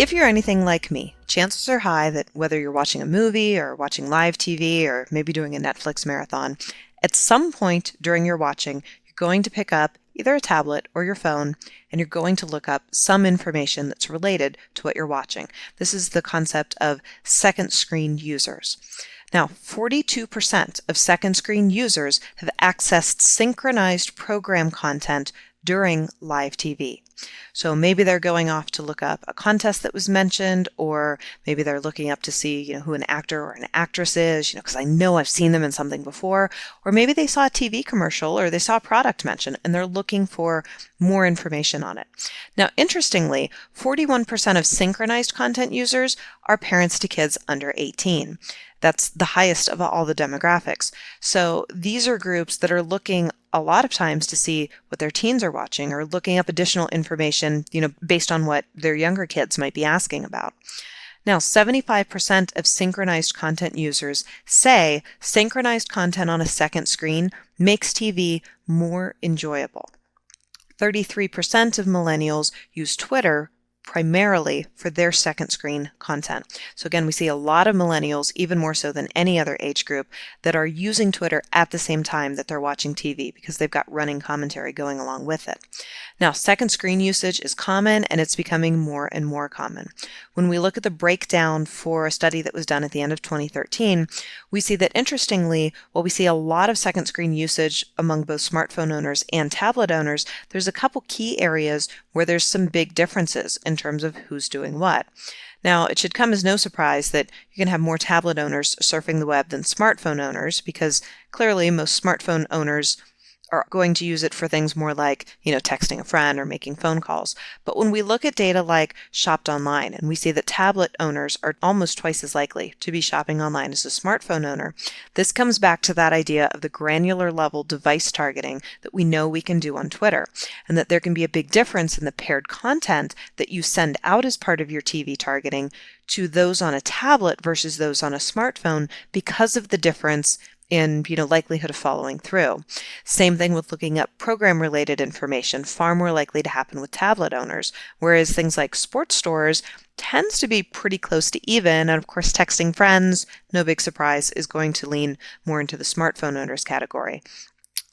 If you're anything like me, chances are high that whether you're watching a movie or watching live TV or maybe doing a Netflix marathon, at some point during your watching, you're going to pick up either a tablet or your phone, and you're going to look up some information that's related to what you're watching. This is the concept of second screen users. Now, 42% of second screen users have accessed synchronized program content during live TV. So maybe they're going off to look up a contest that was mentioned, or maybe they're looking up to see, who an actor or an actress is, because I know I've seen them in something before, or maybe they saw a TV commercial or they saw a product mentioned and they're looking for more information on it. Now, interestingly, 41% of synchronized content users are parents to kids under 18. That's the highest of all the demographics. So these are groups that are looking a lot of times to see what their teens are watching or looking up additional information, based on what their younger kids might be asking about. Now, 75% of synchronized content users say synchronized content on a second screen makes TV more enjoyable. 33% of millennials use Twitter primarily for their second screen content. So again, we see a lot of millennials, even more so than any other age group, that are using Twitter at the same time that they're watching TV because they've got running commentary going along with it. Now, second screen usage is common and it's becoming more and more common. When we look at the breakdown for a study that was done at the end of 2013, we see that interestingly, while we see a lot of second screen usage among both smartphone owners and tablet owners, there's a couple key areas where there's some big differences in terms of who's doing what. Now, it should come as no surprise that you can have more tablet owners surfing the web than smartphone owners, because clearly most smartphone owners are going to use it for things more like, texting a friend or making phone calls. But when we look at data like shopped online, and we see that tablet owners are almost twice as likely to be shopping online as a smartphone owner, this comes back to that idea of the granular level device targeting that we know we can do on Twitter, and that there can be a big difference in the paired content that you send out as part of your TV targeting to those on a tablet versus those on a smartphone because of the difference in likelihood of following through. Same thing with looking up program-related information, far more likely to happen with tablet owners, whereas things like sports stores tends to be pretty close to even, and of course texting friends, no big surprise, is going to lean more into the smartphone owners category.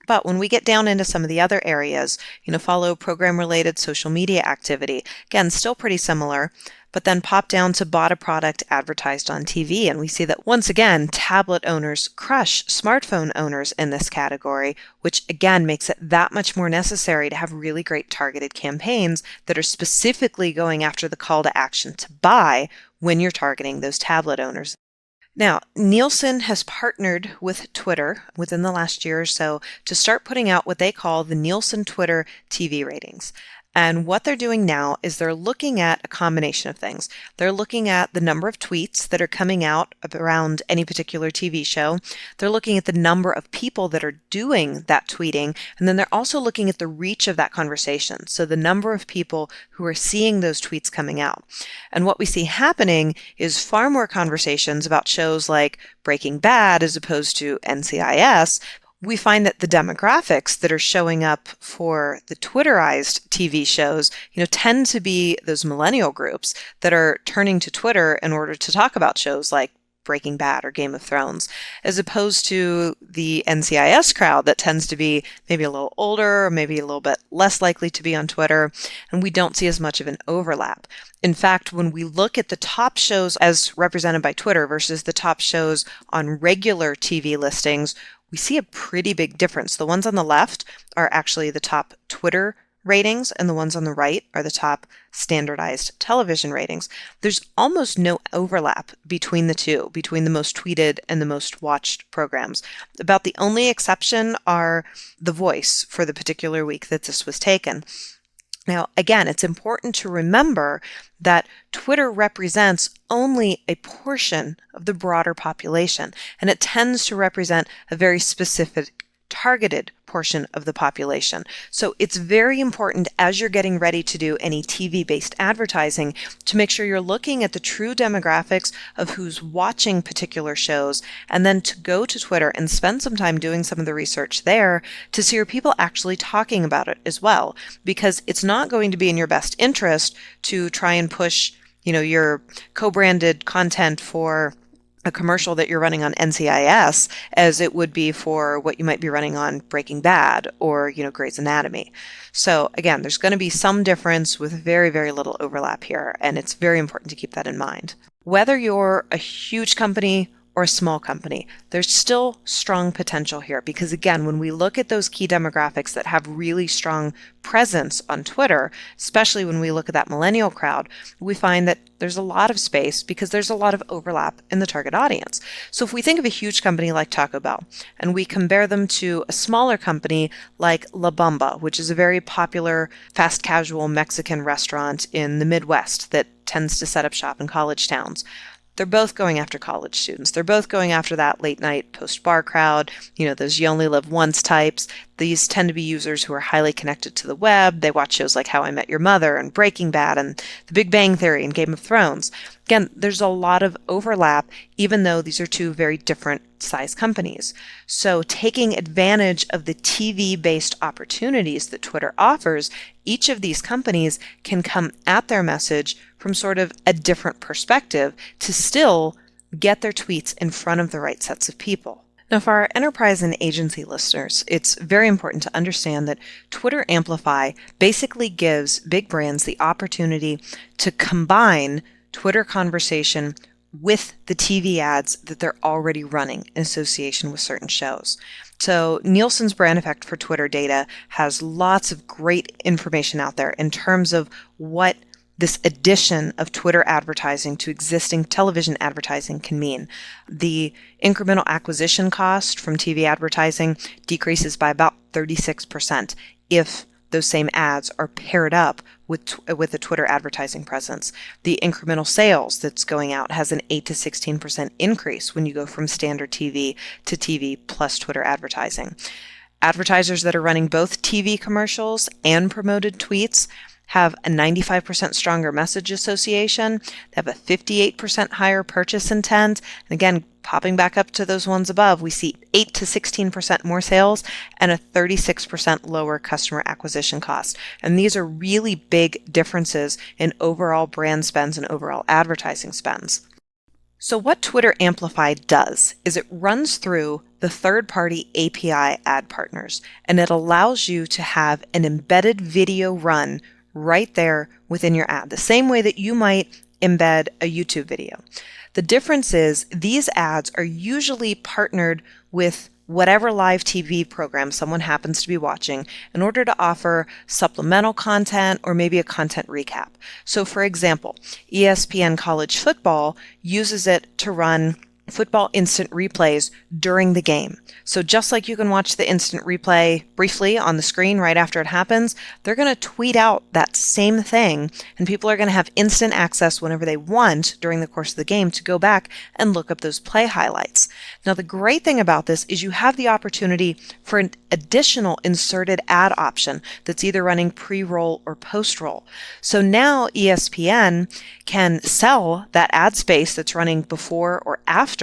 But when we get down into some of the other areas, follow program-related social media activity, again, still pretty similar, but then pop down to bought a product advertised on TV, and we see that once again, tablet owners crush smartphone owners in this category, which again makes it that much more necessary to have really great targeted campaigns that are specifically going after the call to action to buy when you're targeting those tablet owners. Now, Nielsen has partnered with Twitter within the last year or so to start putting out what they call the Nielsen Twitter TV ratings. And what they're doing now is they're looking at a combination of things. They're looking at the number of tweets that are coming out around any particular TV show. They're looking at the number of people that are doing that tweeting. And then they're also looking at the reach of that conversation. So the number of people who are seeing those tweets coming out. And what we see happening is far more conversations about shows like Breaking Bad as opposed to NCIS. We find that the demographics that are showing up for the Twitterized TV shows, tend to be those millennial groups that are turning to Twitter in order to talk about shows like Breaking Bad or Game of Thrones, as opposed to the NCIS crowd that tends to be maybe a little older or maybe a little bit less likely to be on Twitter, and we don't see as much of an overlap. In fact, when we look at the top shows as represented by Twitter versus the top shows on regular TV listings, we see a pretty big difference. The ones on the left are actually the top Twitter ratings, and the ones on the right are the top standardized television ratings. There's almost no overlap between the two, between the most tweeted and the most watched programs. About the only exception are The Voice for the particular week that this was taken. Now, again, it's important to remember that Twitter represents only a portion of the broader population, and it tends to represent a very specific targeted portion of the population. So it's very important as you're getting ready to do any TV-based advertising to make sure you're looking at the true demographics of who's watching particular shows, and then to go to Twitter and spend some time doing some of the research there to see are people actually talking about it as well, because it's not going to be in your best interest to try and push your co-branded content for a commercial that you're running on NCIS as it would be for what you might be running on Breaking Bad or, Grey's Anatomy. So again, there's going to be some difference with very, very little overlap here, and it's very important to keep that in mind. Whether you're a huge company or a small company, there's still strong potential here because, again, when we look at those key demographics that have really strong presence on Twitter, especially when we look at that millennial crowd, we find that there's a lot of space because there's a lot of overlap in the target audience. So if we think of a huge company like Taco Bell and we compare them to a smaller company like La Bamba, which is a very popular fast casual Mexican restaurant in the Midwest that tends to set up shop in college towns, they're both going after college students. They're both going after that late night post-bar crowd, those you only live once types. These tend to be users who are highly connected to the web. They watch shows like How I Met Your Mother and Breaking Bad and The Big Bang Theory and Game of Thrones. Again, there's a lot of overlap, even though these are two very different size companies. So taking advantage of the TV-based opportunities that Twitter offers, each of these companies can come at their message from sort of a different perspective to still get their tweets in front of the right sets of people. Now, for our enterprise and agency listeners, it's very important to understand that Twitter Amplify basically gives big brands the opportunity to combine Twitter conversation with the TV ads that they're already running in association with certain shows. So Nielsen's brand effect for Twitter data has lots of great information out there in terms of what this addition of Twitter advertising to existing television advertising can mean. The incremental acquisition cost from TV advertising decreases by about 36% if those same ads are paired up with a Twitter advertising presence. The incremental sales that's going out has an 8 to 16% increase when you go from standard TV to TV plus Twitter advertising. Advertisers that are running both TV commercials and promoted tweets have a 95% stronger message association. They have a 58% higher purchase intent. And again, popping back up to those ones above, we see 8 to 16% more sales and a 36% lower customer acquisition cost. And these are really big differences in overall brand spends and overall advertising spends. So what Twitter Amplify does is it runs through the third-party API ad partners, and it allows you to have an embedded video run right there within your ad, the same way that you might embed a YouTube video. The difference is these ads are usually partnered with whatever live TV program someone happens to be watching in order to offer supplemental content or maybe a content recap. So for example, ESPN College Football uses it to run football instant replays during the game. So just like you can watch the instant replay briefly on the screen right after it happens, they're going to tweet out that same thing, and people are going to have instant access whenever they want during the course of the game to go back and look up those play highlights. Now, the great thing about this is you have the opportunity for an additional inserted ad option that's either running pre-roll or post-roll. So now ESPN can sell that ad space that's running before or after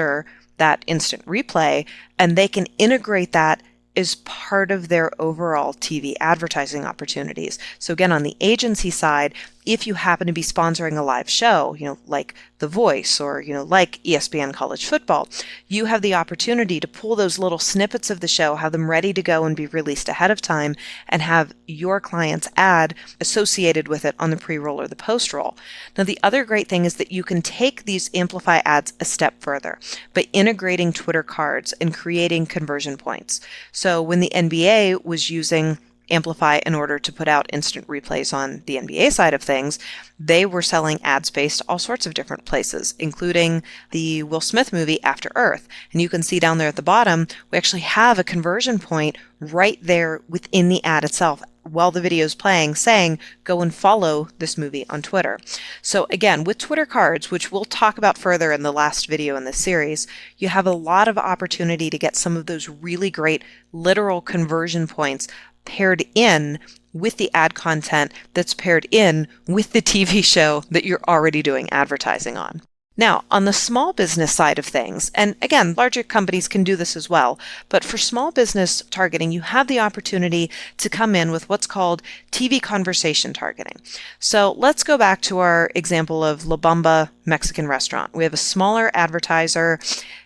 that instant replay, and they can integrate that as part of their overall TV advertising opportunities. So again, on the agency side, if you happen to be sponsoring a live show, like The Voice or, like ESPN College Football, you have the opportunity to pull those little snippets of the show, have them ready to go and be released ahead of time, and have your client's ad associated with it on the pre-roll or the post-roll. Now, the other great thing is that you can take these Amplify ads a step further by integrating Twitter cards and creating conversion points. So when the NBA was using Amplify in order to put out instant replays on the NBA side of things, they were selling ad space to all sorts of different places, including the Will Smith movie After Earth. And you can see down there at the bottom, we actually have a conversion point right there within the ad itself while the video is playing, saying, go and follow this movie on Twitter. So again, with Twitter cards, which we'll talk about further in the last video in this series, you have a lot of opportunity to get some of those really great literal conversion points paired in with the ad content that's paired in with the TV show that you're already doing advertising on. Now, on the small business side of things, and again, larger companies can do this as well, but for small business targeting, you have the opportunity to come in with what's called TV conversation targeting. So let's go back to our example of La Bamba Mexican restaurant. We have a smaller advertiser.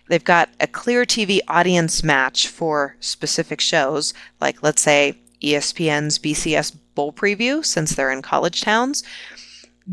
They've got a clear TV audience match for specific shows, like let's say ESPN's BCS Bowl Preview, since they're in college towns.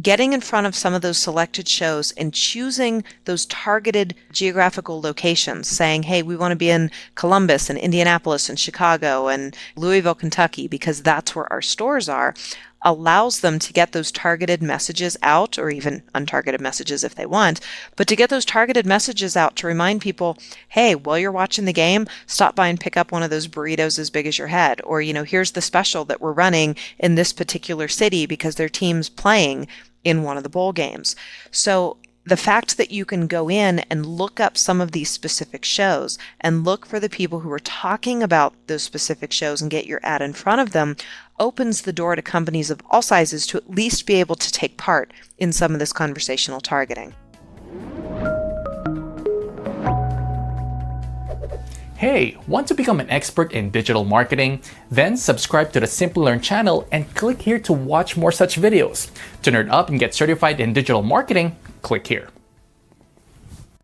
Getting in front of some of those selected shows and choosing those targeted geographical locations, saying, hey, we want to be in Columbus and Indianapolis and Chicago and Louisville, Kentucky, because that's where our stores are, allows them to get those targeted messages out, or even untargeted messages if they want, but to get those targeted messages out to remind people, hey, while you're watching the game, stop by and pick up one of those burritos as big as your head, or, here's the special that we're running in this particular city because their team's playing in one of the bowl games. So the fact that you can go in and look up some of these specific shows and look for the people who are talking about those specific shows and get your ad in front of them opens the door to companies of all sizes to at least be able to take part in some of this conversational targeting. Hey, want to become an expert in digital marketing? Then subscribe to the Simplilearn channel and click here to watch more such videos. To nerd up and get certified in digital marketing, click here.